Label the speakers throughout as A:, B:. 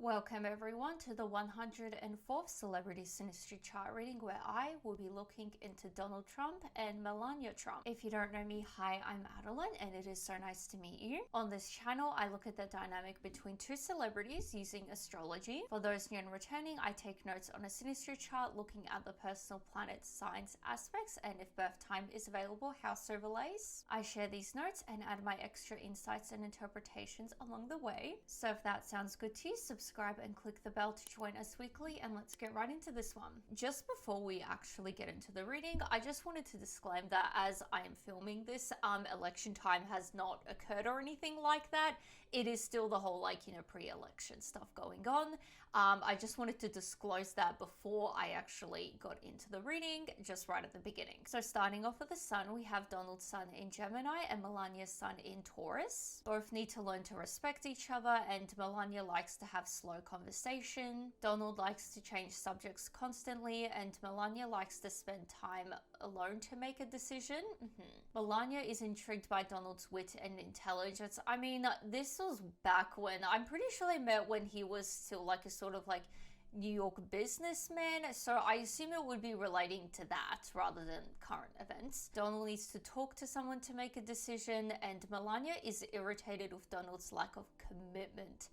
A: Welcome everyone to the 104th Celebrity Synastry chart reading, where I will be looking into Donald Trump and Melania Trump. If you don't know me, hi, I'm Adeline and it is so nice to meet you. On this channel, I look at the dynamic between two celebrities using astrology. For those new and returning, I take notes on a Synastry chart looking at the personal planet signs aspects and if birth time is available, house overlays. I share these notes and add my extra insights and interpretations along the way. So if that sounds good to you, subscribe and click the bell to join us weekly, and let's get right into this one. Just before we actually get into the reading, I just wanted to disclaim that as I am filming this, election time has not occurred or anything like that. It is still the whole pre-election stuff going on. I just wanted to disclose that before I actually got into the reading, just right at the beginning. So starting off with the sun, we have Donald's sun in Gemini and Melania's sun in Taurus. Both need to learn to respect each other, and Melania likes to have slow conversation. Donald likes to change subjects constantly, and Melania likes to spend time alone to make a decision. Melania is intrigued by Donald's wit and intelligence. I mean, this was back when, I'm pretty sure they met when he was still like a sort of like New York businessman, so I assume it would be relating to that rather than current events. Donald needs to talk to someone to make a decision, and Melania is irritated with Donald's lack of commitment.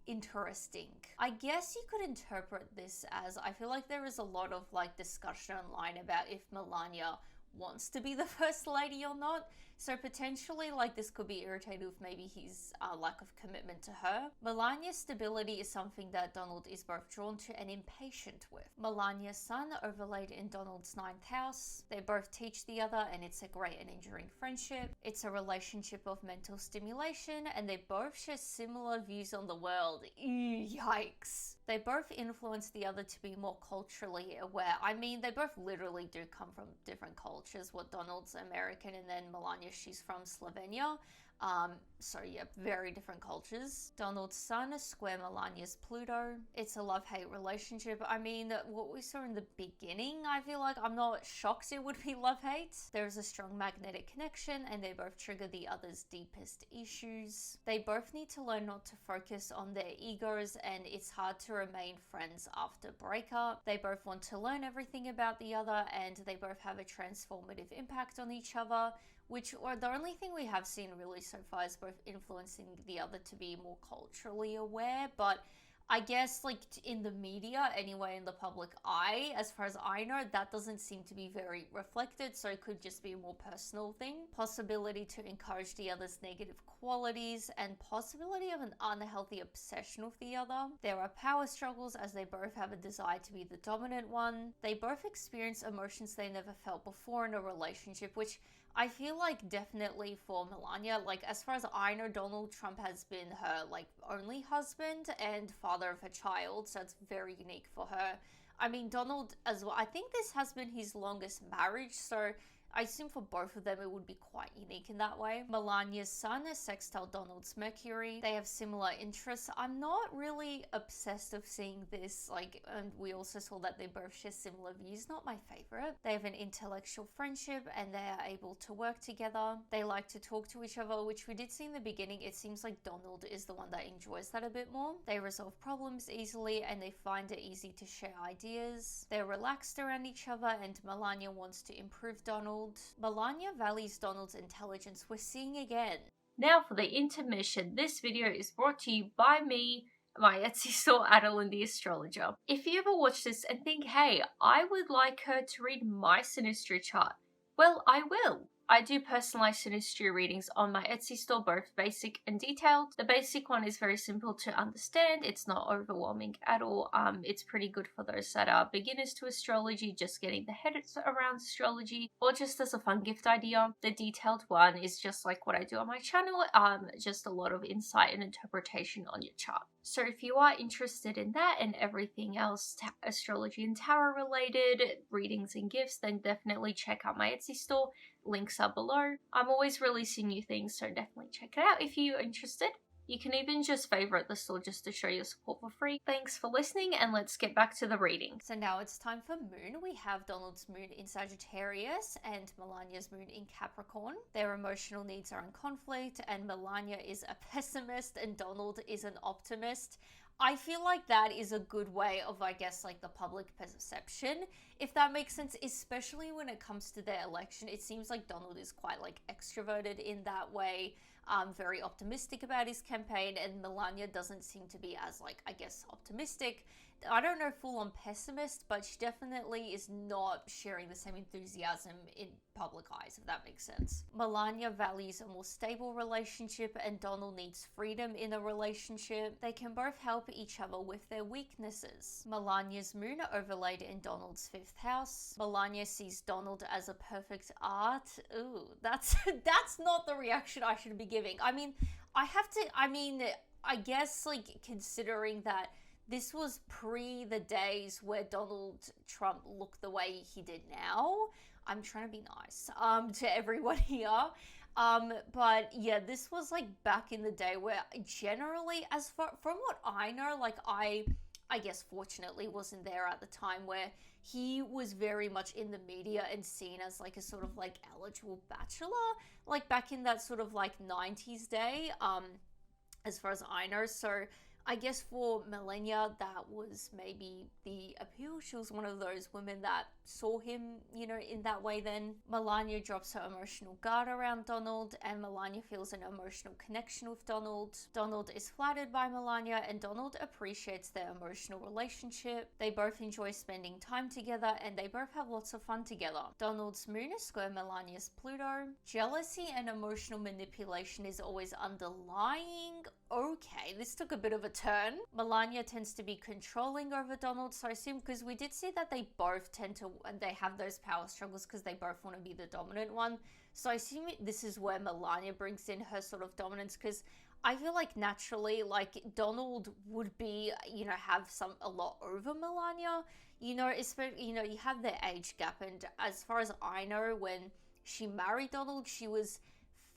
A: Interesting. I guess you could interpret this as, I feel like there is a lot of discussion online about if Melania wants to be the first lady or not. So potentially this could be irritated with maybe his lack of commitment to her. Melania's stability is something that Donald is both drawn to and impatient with. Melania's sun overlaid in Donald's 9th house. They both teach the other, and it's a great and enduring friendship. It's a relationship of mental stimulation, and they both share similar views on the world. Ew, yikes. They both influence the other to be more culturally aware. I mean, they both literally do come from different cultures. What, Donald's American, and then Melania, she's from Slovenia. So yeah, very different cultures. Donald's sun square Melania's Pluto. It's a love-hate relationship. I mean, what we saw in the beginning, I feel like I'm not shocked it would be love-hate. There's a strong magnetic connection, and they both trigger the other's deepest issues. They both need to learn not to focus on their egos, and it's hard to remain friends after breakup. They both want to learn everything about the other, and they both have a transformative impact on each other, which, or the only thing we have seen really so far is both influencing the other to be more culturally aware. But I guess in the media anyway, in the public eye, as far as I know, that doesn't seem to be very reflected, so it could just be a more personal thing. Possibility to encourage the other's negative qualities, and possibility of an unhealthy obsession with the other. There are power struggles as they both have a desire to be the dominant one. They both experience emotions they never felt before in a relationship, which I feel like definitely for Melania, as far as I know, Donald Trump has been her only husband and father of her child, so it's very unique for her. I mean, Donald as well, I think this has been his longest marriage, so I assume for both of them it would be quite unique in that way. Melania's sun is sextile Donald's Mercury. They have similar interests. I'm not really obsessed with seeing this, and we also saw that they both share similar views. Not my favorite. They have an intellectual friendship, and they are able to work together. They like to talk to each other, which we did see in the beginning. It seems like Donald is the one that enjoys that a bit more. They resolve problems easily, and they find it easy to share ideas. They're relaxed around each other, and Melania wants to improve Donald. Melania values Donald's intelligence. We're seeing again. Now for the intermission. This video is brought to you by me, my Etsy store, Adeline the Astrologer. If you ever watch this and think, hey, I would like her to read my Synastry chart, well, I will. I do personalized Synastry readings on my Etsy store, both basic and detailed. The basic one is very simple to understand. It's not overwhelming at all. It's pretty good for those that are beginners to astrology, just getting the head around astrology, or just as a fun gift idea. The detailed one is just like what I do on my channel, just a lot of insight and interpretation on your chart. So if you are interested in that and everything else astrology and tarot related, readings and gifts, then definitely check out my Etsy store. Links are below. I'm always releasing new things, so definitely check it out if you're interested. You can even just favorite the store just to show your support for free. Thanks for listening, and let's get back to the reading. So now it's time for moon. We have Donald's moon in Sagittarius and Melania's moon in Capricorn. Their emotional needs are in conflict, and Melania is a pessimist and Donald is an optimist. I feel like that is a good way of, I guess, like the public perception, if that makes sense, especially when it comes to their election. It seems like Donald is quite like extroverted in that way, very optimistic about his campaign, and Melania doesn't seem to be as, like, I guess, optimistic. I don't know, full on pessimist, but she definitely is not sharing the same enthusiasm in public eyes, if that makes sense. Melania values a more stable relationship, and Donald needs freedom in a relationship. They can both help each other with their weaknesses. Melania's moon overlaid in Donald's 5th house. Melania sees Donald as a perfect art. Ooh, that's not the reaction I should be giving. I mean, I guess, like, considering that this was pre the days where Donald Trump looked the way he did now. I'm trying to be nice to everyone here. But yeah, this was like back in the day where generally, from what I know, like I guess fortunately wasn't there at the time where he was very much in the media and seen as like a sort of like eligible bachelor, like back in that sort of like 90s day, as far as I know. So I guess for Melania, that was maybe the appeal. She was one of those women that saw him, you know, in that way then. Melania drops her emotional guard around Donald, and Melania feels an emotional connection with Donald. Donald is flattered by Melania, and Donald appreciates their emotional relationship. They both enjoy spending time together, and they both have lots of fun together. Donald's moon is square Melania's Pluto. Jealousy and emotional manipulation is always underlying. Okay, this took a bit of a turn. Melania tends to be controlling over Donald, so I assume, because we did see that they both tend to, they have those power struggles because they both want to be the dominant one. So I assume this is where Melania brings in her sort of dominance, because I feel like naturally, like, Donald would be, you know, have a lot over Melania, you know, especially, you know, you have their age gap, and as far as I know, when she married Donald, she was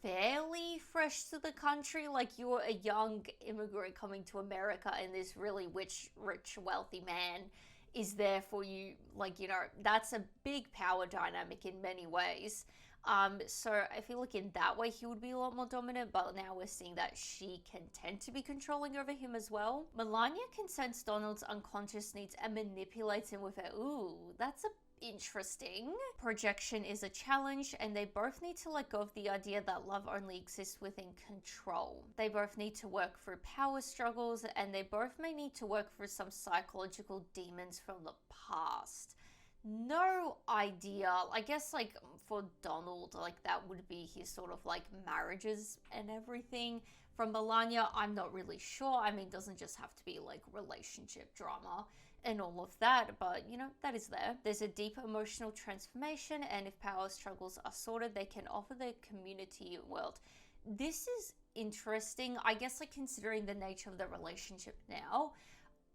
A: fairly fresh to the country. Like, you're a young immigrant coming to America, and this really rich, wealthy man is there for you. Like, you know, that's a big power dynamic in many ways. So I feel like in that way he would be a lot more dominant, but now we're seeing that she can tend to be controlling over him as well. Melania can sense Donald's unconscious needs and manipulates him with it. Ooh, that's a interesting. Projection is a challenge, and they both need to let go of the idea that love only exists within control. They both need to work through power struggles, and they both may need to work through some psychological demons from the past. No idea. I guess, like, for Donald, like, that would be his sort of like marriages and everything. From Melania, I'm not really sure. I mean, it doesn't just have to be like relationship drama and all of that, but you know, that is there. There's a deep emotional transformation, and if power struggles are sorted, they can offer the community world. This is interesting, I guess, like, considering the nature of the relationship now.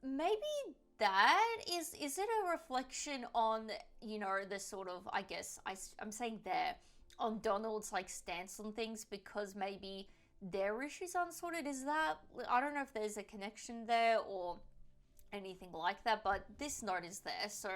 A: Maybe that is it a reflection on, you know, the sort of, I guess, I'm saying there, on Donald's like stance on things, because maybe their issues aren't sorted? Is that, I don't know if there's a connection there or anything like that, but this note is there, so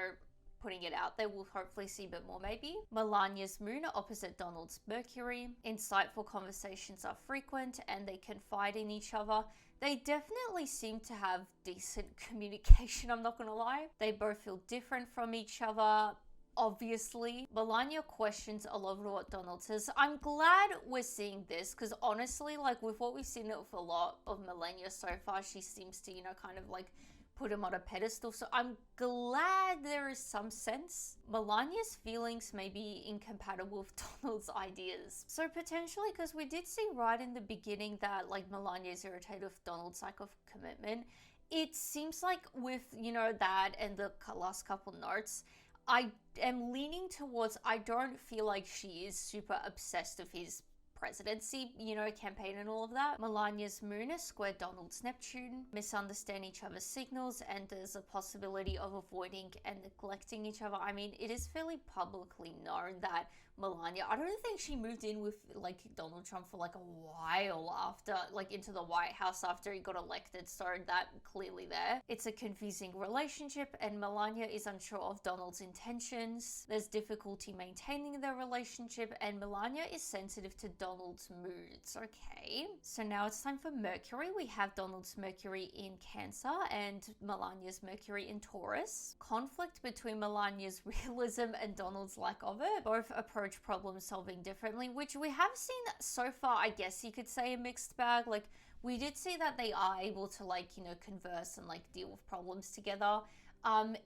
A: putting it out there, we'll hopefully see a bit more maybe. Melania's moon opposite Donald's Mercury. Insightful conversations are frequent, and they confide in each other. They definitely seem to have decent communication, I'm not gonna lie. They both feel different from each other, obviously. Melania questions a lot of what Donald says. I'm glad we're seeing this, because honestly, like, with what we've seen with a lot of Melania so far, she seems to, you know, kind of like put him on a pedestal, so I'm glad there is some sense. Melania's feelings may be incompatible with Donald's ideas. So potentially, because we did see right in the beginning that, like, Melania is irritated with Donald's lack of commitment, it seems like with, you know, that and the last couple notes, I am leaning towards, I don't feel like she is super obsessed with his presidency, you know, campaign and all of that. Melania's moon is square Donald's Neptune, misunderstand each other's signals, and there's a possibility of avoiding and neglecting each other. I mean, it is fairly publicly known that Melania. I don't think she moved in with like Donald Trump for like a while after, like into the White House after he got elected, so that clearly there. It's a confusing relationship and Melania is unsure of Donald's intentions. There's difficulty maintaining their relationship and Melania is sensitive to Donald's moods. Okay, so now it's time for Mercury. We have Donald's Mercury in Cancer and Melania's Mercury in Taurus. Conflict between Melania's realism and Donald's lack of it. Both approach problem solving differently, which we have seen so far, I guess you could say, a mixed bag. Like, we did see that they are able to, like, you know, converse and like deal with problems together. And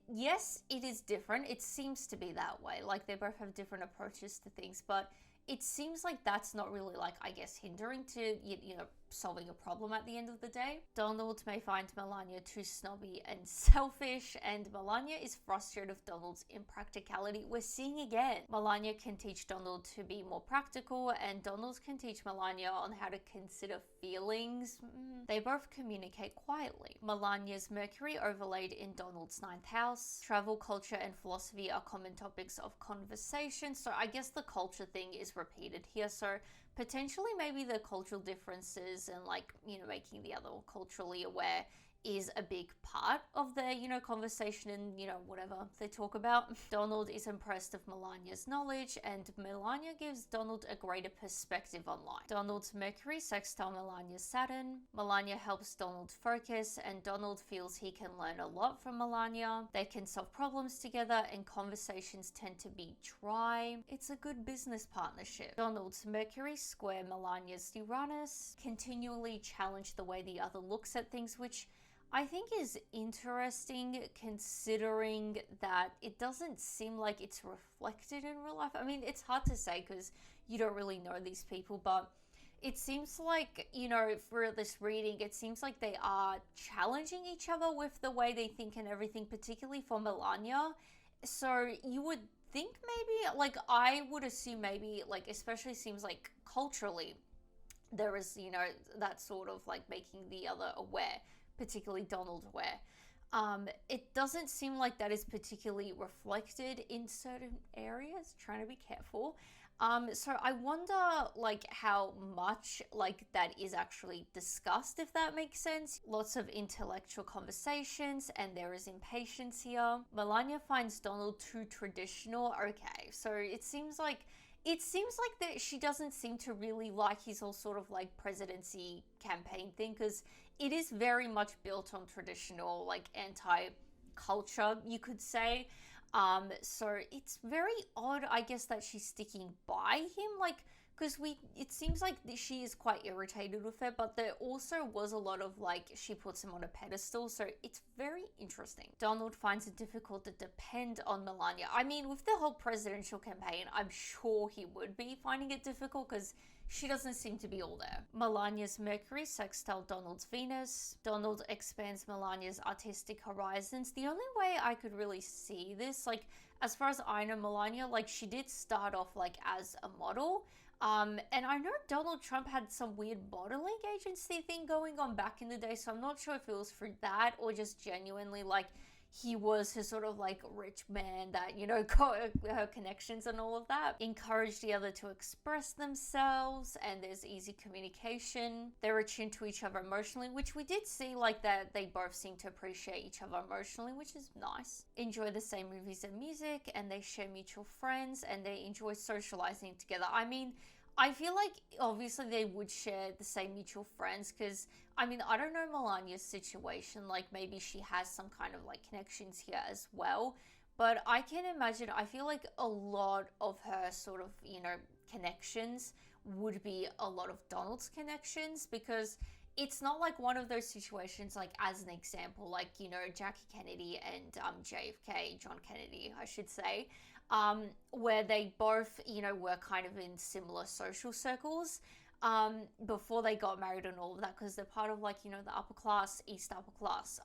A: yes, it is different. It seems to be that way. Like, they both have different approaches to things, but it seems like that's not really, like, I guess, hindering to, you know, solving a problem at the end of the day. Donald may find Melania too snobby and selfish, and Melania is frustrated with Donald's impracticality. We're seeing again. Melania can teach Donald to be more practical, and Donald can teach Melania on how to consider feelings. They both communicate quietly. Melania's Mercury overlaid in Donald's 9th house. Travel, culture, and philosophy are common topics of conversation, so I guess the culture thing is repeated here. So potentially maybe the cultural differences and, like, you know, making the other culturally aware is a big part of their, you know, conversation and, you know, whatever they talk about. Donald is impressed with Melania's knowledge and Melania gives Donald a greater perspective on life. Donald's Mercury sextile Melania's Saturn. Melania helps Donald focus and Donald feels he can learn a lot from Melania. They can solve problems together and conversations tend to be dry. It's a good business partnership. Donald's Mercury square Melania's Uranus. Continually challenge the way the other looks at things, which I think is interesting considering that it doesn't seem like it's reflected in real life. I mean, it's hard to say because you don't really know these people, but it seems like, you know, for this reading, it seems like they are challenging each other with the way they think and everything, particularly for Melania. So you would think maybe, like, I would assume maybe, like, especially seems like culturally, there is, you know, that sort of like making the other aware, particularly Donald aware. It doesn't seem like that is particularly reflected in certain areas, trying to be careful. So I wonder, like, how much, like, that is actually discussed, if that makes sense. Lots of intellectual conversations, and there is impatience here. Melania finds Donald too traditional. Okay, so it seems like that she doesn't seem to really like his whole sort of like presidency campaign thing, because it is very much built on traditional, like, anti-culture, you could say. So it's very odd, I guess, that she's sticking by him, like, because it seems like she is quite irritated with it, but there also was a lot of, like, she puts him on a pedestal, so it's very interesting. Donald finds it difficult to depend on Melania. I mean, with the whole presidential campaign, I'm sure he would be finding it difficult because she doesn't seem to be all there. Melania's Mercury sextile Donald's Venus. Donald expands Melania's artistic horizons. The only way I could really see this, like, as far as I know, Melania, like, she did start off, like, as a model. And I know Donald Trump had some weird modeling agency thing going on back in the day, so I'm not sure if it was for that or just genuinely, like, he was his sort of, like, rich man that, you know, got her connections and all of that. Encouraged the other to express themselves, and there's easy communication. They're attuned to each other emotionally, which we did see, like, that they both seem to appreciate each other emotionally, which is nice. Enjoy the same movies and music, and they share mutual friends, and they enjoy socializing together. I mean, I feel like obviously they would share the same mutual friends because, I mean, I don't know Melania's situation, like maybe she has some kind of like connections here as well, but I can imagine, I feel like a lot of her sort of, you know, connections would be a lot of Donald's connections, because it's not like one of those situations, like, as an example, like, you know, Jackie Kennedy and JFK, John Kennedy, I should say, where they both, you know, were kind of in similar social circles before they got married and all of that, because they're part of, like, you know, the upper class, East upper class.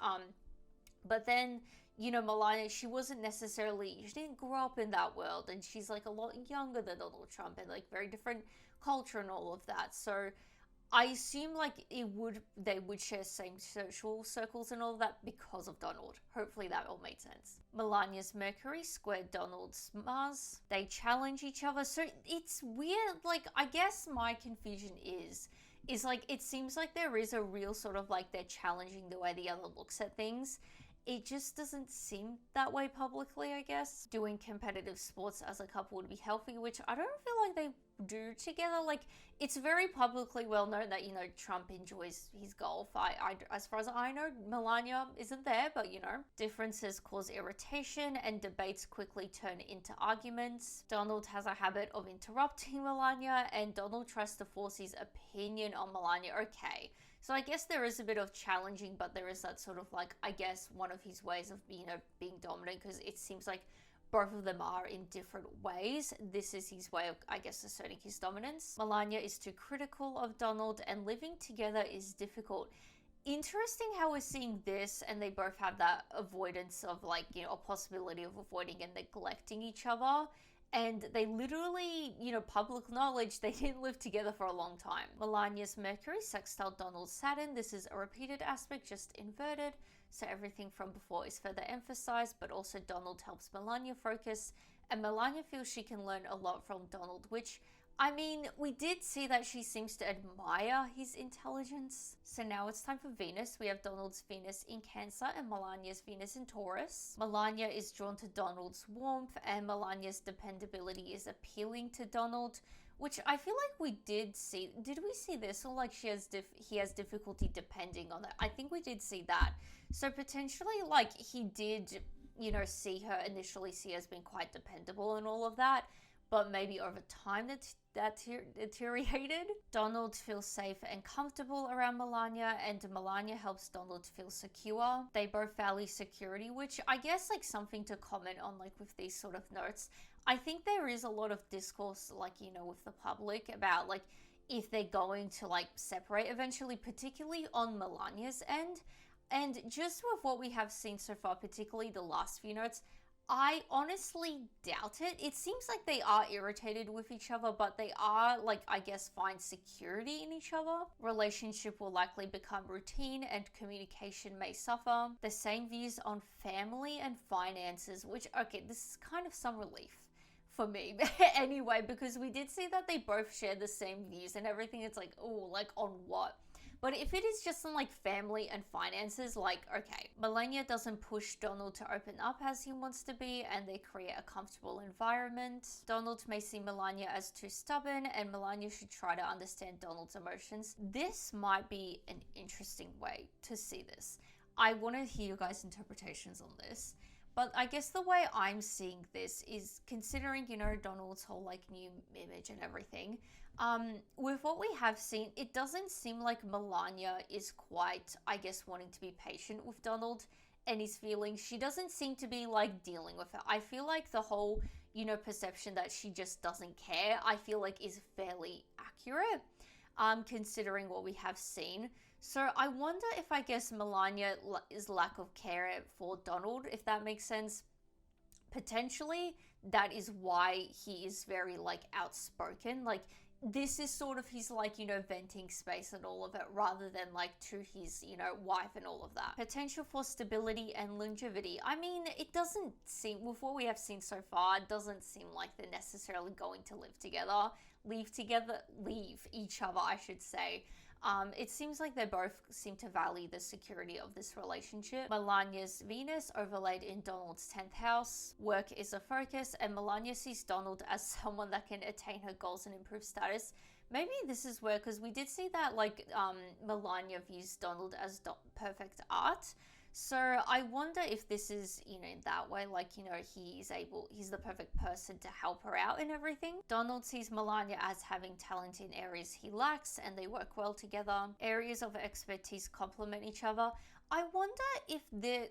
A: But then, you know, Melania, she didn't grow up in that world, and she's, like, a lot younger than Donald Trump and, like, very different culture and all of that. So I assume like they would share same social circles and all that because of Donald. Hopefully that all made sense. Melania's Mercury squared Donald's Mars. They challenge each other. So it's weird. Like, I guess my confusion is like, it seems like there is a real sort of like they're challenging the way the other looks at things. It just doesn't seem that way publicly, I guess. Doing competitive sports as a couple would be healthy, which I don't feel like they do together. Like, it's very publicly well known that, you know, Trump enjoys his golf. As far as I know, Melania isn't there, but, you know, differences cause irritation and debates quickly turn into arguments. Donald has a habit of interrupting Melania, and Donald tries to force his opinion on Melania. Okay. So I guess there is a bit of challenging, but there is that sort of like, I guess, one of his ways of, you know, being dominant, because it seems like both of them are in different ways. This is his way of, I guess, asserting his dominance. Melania is too critical of Donald, and living together is difficult. Interesting how we're seeing this, and they both have that avoidance of, like, you know, a possibility of avoiding and neglecting each other. And they literally, you know, public knowledge, they didn't live together for a long time. Melania's Mercury sextile Donald's Saturn. This is a repeated aspect, just inverted. So everything from before is further emphasized, but also Donald helps Melania focus. And Melania feels she can learn a lot from Donald, which, I mean, we did see that she seems to admire his intelligence. So now it's time for Venus. We have Donald's Venus in Cancer and Melania's Venus in Taurus. Melania is drawn to Donald's warmth, and Melania's dependability is appealing to Donald, which I feel like we did see. Did we see this? Or like he has difficulty depending on it? I think we did see that. So potentially, like, he did, you know, initially see her as being quite dependable and all of that, but maybe over time that deteriorated. Donald feels safe and comfortable around Melania, and Melania helps Donald feel secure. They both value security, which I guess, like, something to comment on, like, with these sort of notes. I think there is a lot of discourse, like, you know, with the public about, like, if they're going to, like, separate eventually, particularly on Melania's end. And just with what we have seen so far, particularly the last few notes, I honestly doubt it. It seems like they are irritated with each other, but they are, like, I guess, find security in each other. Relationship will likely become routine, and communication may suffer. The same views on family and finances, which, okay, this is kind of some relief for me anyway, because we did see that they both share the same views and everything. It's like, oh, like, on what? But if it is just on, like, family and finances, like, okay. Melania doesn't push Donald to open up as he wants to be, and they create a comfortable environment. Donald may see Melania as too stubborn, and Melania should try to understand Donald's emotions. This might be an interesting way to see this. I want to hear your guys' interpretations on this. But I guess the way I'm seeing this is, considering, you know, Donald's whole, like, new image and everything, with what we have seen, it doesn't seem like Melania is quite, I guess, wanting to be patient with Donald and his feelings. She doesn't seem to be, like, dealing with it. I feel like the whole, you know, perception that she just doesn't care, I feel like is fairly accurate, considering what we have seen. So I wonder if, I guess, Melania's lack of care for Donald, if that makes sense. Potentially, that is why he is very, like, outspoken. Like, this is sort of his, like, you know, venting space and all of it, rather than, like, to his, you know, wife and all of that. Potential for stability and longevity. I mean, it doesn't seem, with what we have seen so far, it doesn't seem like they're necessarily going to live each other, I should say. It seems like they both seem to value the security of this relationship. Melania's Venus overlaid in Donald's 10th house. Work is a focus, and Melania sees Donald as someone that can attain her goals and improve status. Maybe this is where, because we did see that, like, Melania views Donald as perfect art. So I wonder if this is, you know, in that way, like, you know, he's the perfect person to help her out and everything. Donald sees Melania as having talent in areas he lacks, and they work well together. Areas of expertise complement each other. I wonder if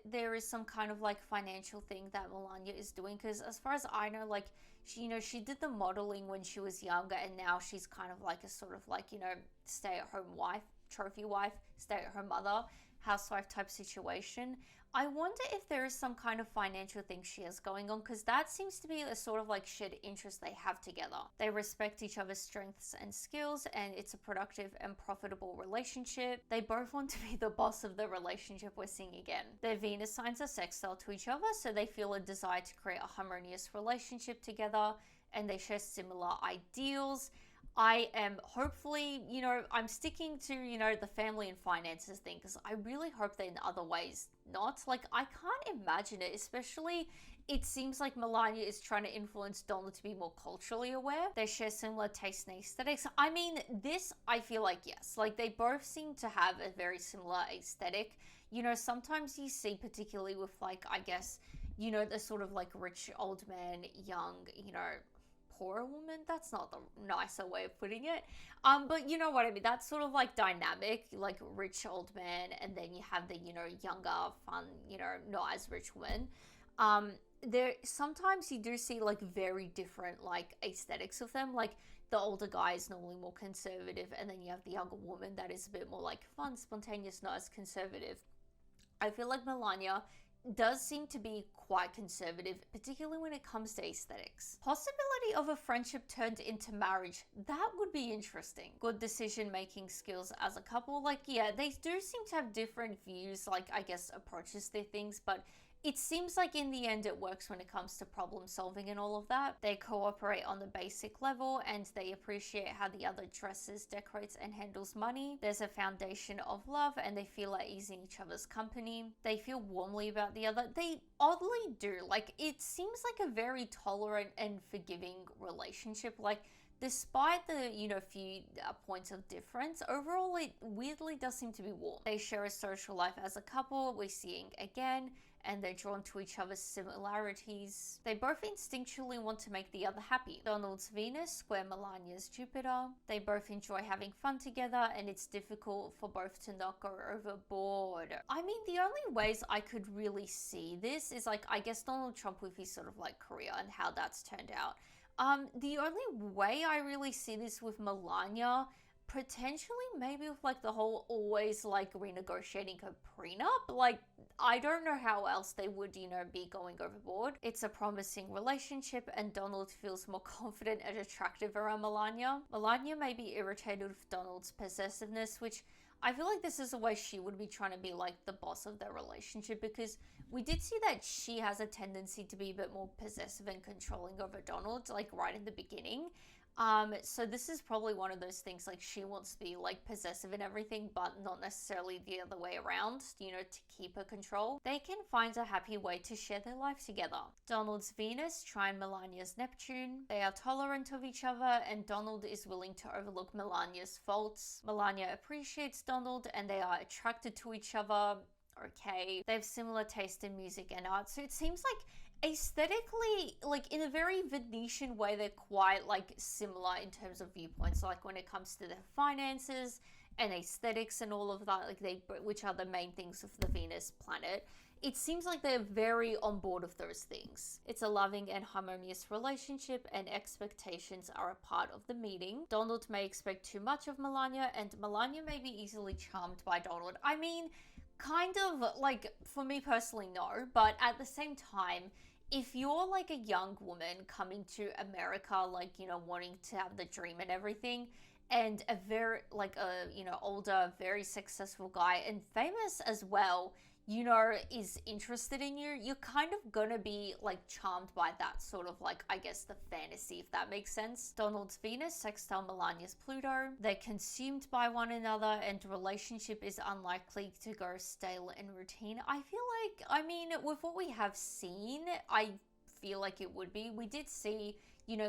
A: there is some kind of, like, financial thing that Melania is doing, because as far as I know, like, she, you know, she did the modeling when she was younger, and now she's kind of like a sort of, like, you know, stay-at-home wife, trophy wife, stay-at-home mother. housewife type situation. I wonder if there is some kind of financial thing she has going on, because that seems to be a sort of like shared interest they have together. They respect each other's strengths and skills, and it's a productive and profitable relationship. They both want to be the boss of the relationship we're seeing again. Their Venus signs are sextile to each other, so they feel a desire to create a harmonious relationship together, and they share similar ideals. I am hopefully, I'm sticking to, the family and finances thing, because I really hope that in other ways not. Like, I can't imagine it, especially it seems like Melania is trying to influence Donald to be more culturally aware. They share similar taste and aesthetics. I mean, this, I feel like, yes, like they both seem to have a very similar aesthetic. Sometimes you see, particularly with like, I guess, the sort of like rich old man, young, poor woman. That's not the nicer way of putting it. But you know what I mean? That's sort of like dynamic, like rich old man, and then you have the, younger, fun, not as rich woman. There sometimes you do see like very different like aesthetics of them. Like the older guy is normally more conservative, and then you have the younger woman that is a bit more like fun, spontaneous, not as conservative. I feel like Melania does seem to be quite conservative, particularly when it comes to aesthetics. Possibility of a friendship turned into marriage. That would be interesting. Good decision-making skills as a couple. Like, yeah, they do seem to have different views, like, I guess, approaches to things, but it seems like in the end it works when it comes to problem solving and all of that. They cooperate on the basic level, and they appreciate how the other dresses, decorates, and handles money. There's a foundation of love, and they feel at ease in each other's company. They feel warmly about the other. They oddly do. Like, it seems like a very tolerant and forgiving relationship. Like, despite the, few points of difference, overall it weirdly does seem to be warm. They share a social life as a couple, we're seeing again, and they're drawn to each other's similarities. They both instinctually want to make the other happy. Donald's Venus square Melania's Jupiter. They both enjoy having fun together, and it's difficult for both to not go overboard. I mean, the only ways I could really see this is like, I guess Donald Trump with his sort of like career and how that's turned out. The only way I really see this with Melania, potentially maybe with like the whole always like renegotiating her prenup. Like, I don't know how else they would, be going overboard. It's a promising relationship, and Donald feels more confident and attractive around Melania. Melania may be irritated with Donald's possessiveness, which I feel like this is a way she would be trying to be like the boss of their relationship, because we did see that she has a tendency to be a bit more possessive and controlling over Donald, like right in the beginning. So this is probably one of those things, like she wants to be like possessive and everything, but not necessarily the other way around, to keep her control. They can find a happy way to share their life together. Donald's Venus trine Melania's Neptune. They are tolerant of each other, and Donald is willing to overlook Melania's faults. Melania appreciates Donald, and they are attracted to each other. Okay. They have similar taste in music and art, so it seems like aesthetically, like in a very Venetian way, they're quite like similar in terms of viewpoints, like when it comes to their finances and aesthetics and all of that, like which are the main things of the Venus planet. It seems like they're very on board of those things. It's a loving and harmonious relationship, and expectations are a part of the meeting. Donald may expect too much of Melania, and Melania may be easily charmed by Donald. I mean, kind of, like, for me personally, no, but at the same time, if you're like a young woman coming to America, like, wanting to have the dream and everything, and a very, like, older, very successful guy and famous as well, is interested in you, you're kind of gonna be like charmed by that sort of like, I guess, the fantasy, if that makes sense. Donald's Venus sextile Melania's Pluto. They're consumed by one another, and relationship is unlikely to go stale and routine. I feel like, I mean, with what we have seen, I feel like it would be. We did see,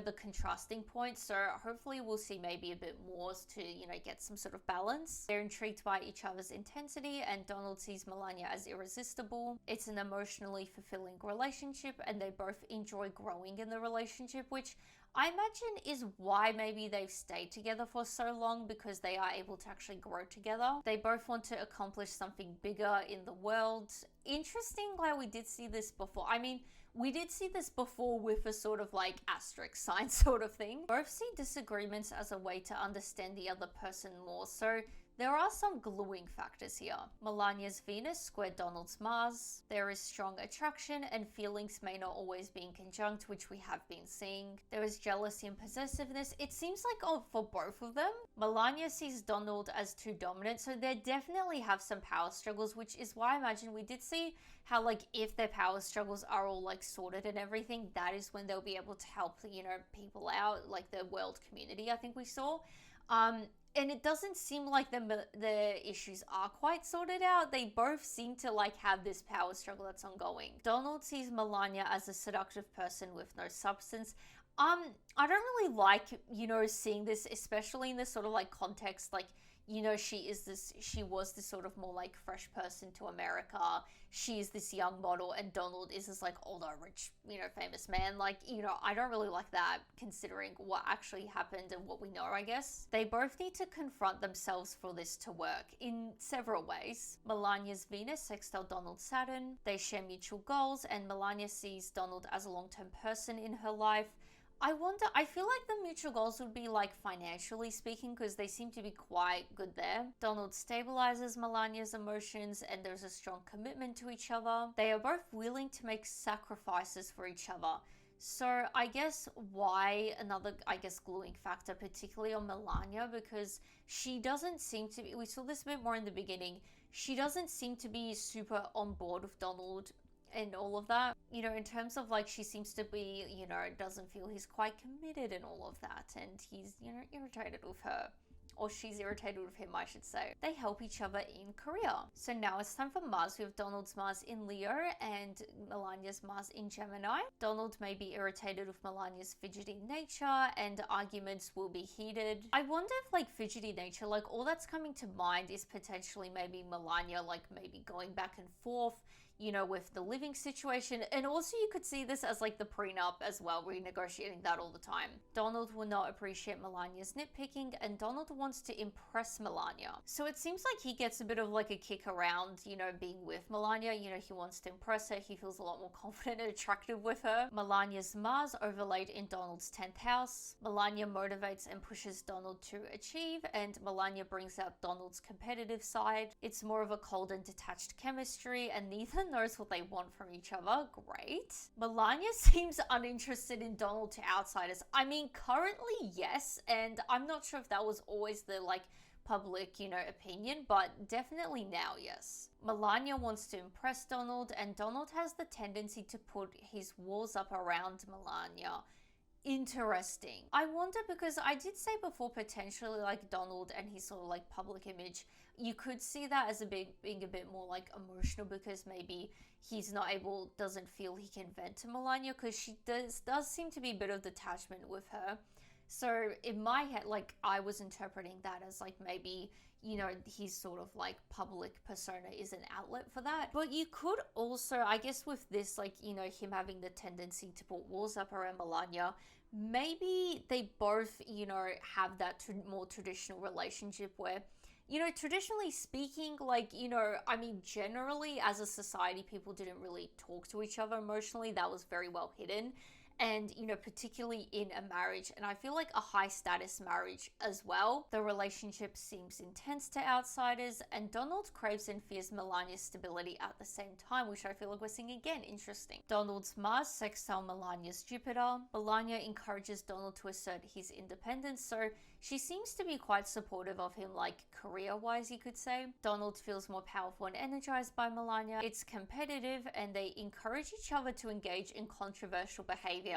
A: the contrasting points, so hopefully we'll see maybe a bit more to, get some sort of balance. They're intrigued by each other's intensity, and Donald sees Melania as irresistible. It's an emotionally fulfilling relationship, and they both enjoy growing in the relationship, which I imagine is why maybe they've stayed together for so long, because they are able to actually grow together. They both want to accomplish something bigger in the world. Interesting, like we did see this before. I mean, we did see this before with a sort of like asterisk sign sort of thing. Both see disagreements as a way to understand the other person more. So there are some gluing factors here. Melania's Venus squared Donald's Mars. There is strong attraction and feelings may not always be in conjunct, which we have been seeing. There is jealousy and possessiveness. It seems like for both of them, Melania sees Donald as too dominant, so they definitely have some power struggles, which is why I imagine we did see how, like, if their power struggles are all like sorted and everything, that is when they'll be able to help, you know, people out, like the world community, I think we saw. And it doesn't seem like the issues are quite sorted out. They both seem to like have this power struggle that's ongoing. Donald sees Melania as a seductive person with no substance. I don't really like, you know, seeing this, especially in this sort of like context, like, you know, she was this sort of more like fresh person to America. She is this young model and Donald is this like older, rich, you know, famous man. Like, you know, I don't really like that considering what actually happened and what we know, I guess. They both need to confront themselves for this to work in several ways. Melania's Venus sextile Donald's Saturn. They share mutual goals and Melania sees Donald as a long-term person in her life. I feel like the mutual goals would be like financially speaking because they seem to be quite good there. Donald stabilizes Melania's emotions and there's a strong commitment to each other. They are both willing to make sacrifices for each other. So I guess why another, I guess, gluing factor, particularly on Melania, because she doesn't seem to be, we saw this a bit more in the beginning, she doesn't seem to be super on board with Donald and all of that, you know, in terms of like she seems to be, you know, doesn't feel he's quite committed and all of that, and he's, you know, irritated with her, or she's irritated with him, I should say. They help each other in career. So now it's time for Mars. We have Donald's Mars in Leo and Melania's Mars in Gemini. Donald may be irritated with Melania's fidgety nature and arguments will be heated. I wonder if like fidgety nature, like all that's coming to mind is potentially maybe Melania like maybe going back and forth, you know, with the living situation. And also you could see this as like the prenup as well, renegotiating that all the time. Donald will not appreciate Melania's nitpicking and Donald wants to impress Melania. So it seems like he gets a bit of like a kick around, you know, being with Melania. You know, he wants to impress her. He feels a lot more confident and attractive with her. Melania's Mars overlaid in Donald's 10th house. Melania motivates and pushes Donald to achieve, and Melania brings out Donald's competitive side. It's more of a cold and detached chemistry and neither knows what they want from each other. Great. Melania seems uninterested in Donald to outsiders. I mean, currently, yes, and I'm not sure if that was always the like public, you know, opinion, but definitely now, yes. Melania wants to impress Donald, and Donald has the tendency to put his walls up around Melania. Interesting. I wonder, because I did say before potentially like Donald and his sort of like public image, you could see that as being a bit more like emotional, because maybe he's not able, doesn't feel he can vent to Melania, because she does seem to be a bit of detachment with her. So in my head, like I was interpreting that as like maybe, you know, his sort of like public persona is an outlet for that. But you could also, I guess with this, like, you know, him having the tendency to put walls up around Melania, maybe they both, you know, have that more traditional relationship where, you know, traditionally speaking, like, you know, I mean, generally as a society, people didn't really talk to each other emotionally. That was very well hidden. And, you know, particularly in a marriage, and I feel like a high status marriage as well, the relationship seems intense to outsiders, and Donald craves and fears Melania's stability at the same time, which I feel like we're seeing again. Interesting. Donald's Mars sextile Melania's Jupiter. Melania encourages Donald to assert his independence, so she seems to be quite supportive of him, like career-wise, you could say. Donald feels more powerful and energized by Melania. It's competitive, and they encourage each other to engage in controversial behavior.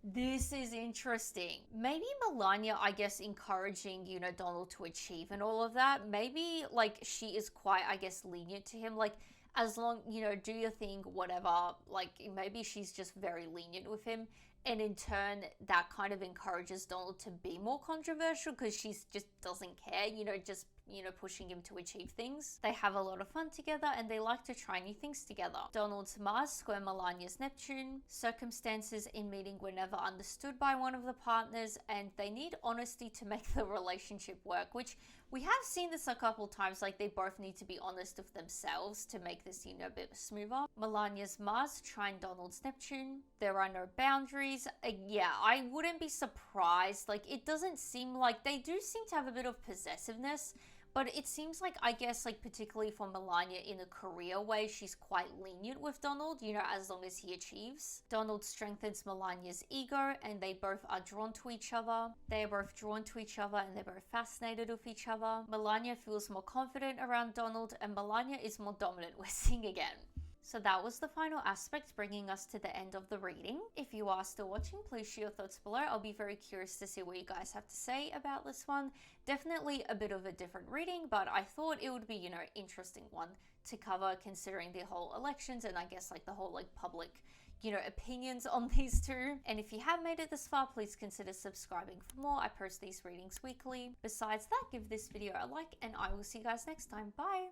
A: This is interesting. Maybe Melania, I guess, encouraging, you know, Donald to achieve and all of that. Maybe, like, she is quite, I guess, lenient to him. Like, as long, you know, do your thing, whatever. Like, maybe she's just very lenient with him. And in turn, that kind of encourages Donald to be more controversial because she just doesn't care, you know, just, you know, pushing him to achieve things. They have a lot of fun together and they like to try new things together. Donald's Mars square Melania's Neptune. Circumstances in meeting were never understood by one of the partners and they need honesty to make the relationship work, which we have seen this a couple times. Like, they both need to be honest with themselves to make this, you know, a bit smoother. Melania's Mars trine Donald's Neptune. There are no boundaries. Yeah, I wouldn't be surprised. Like, it doesn't seem like, they do seem to have a bit of possessiveness, But it seems like, I guess, like particularly for Melania in a career way, she's quite lenient with Donald, you know, as long as he achieves. Donald strengthens Melania's ego and they both are drawn to each other. They are both drawn to each other and they're both fascinated with each other. Melania feels more confident around Donald and Melania is more dominant. We're seeing again. So that was the final aspect, bringing us to the end of the reading. If you are still watching, please share your thoughts below. I'll be very curious to see what you guys have to say about this one. Definitely a bit of a different reading, but I thought it would be, you know, interesting one to cover considering the whole elections and I guess like the whole like public, you know, opinions on these two. And if you have made it this far, please consider subscribing for more. I post these readings weekly. Besides that, give this video a like and I will see you guys next time. Bye!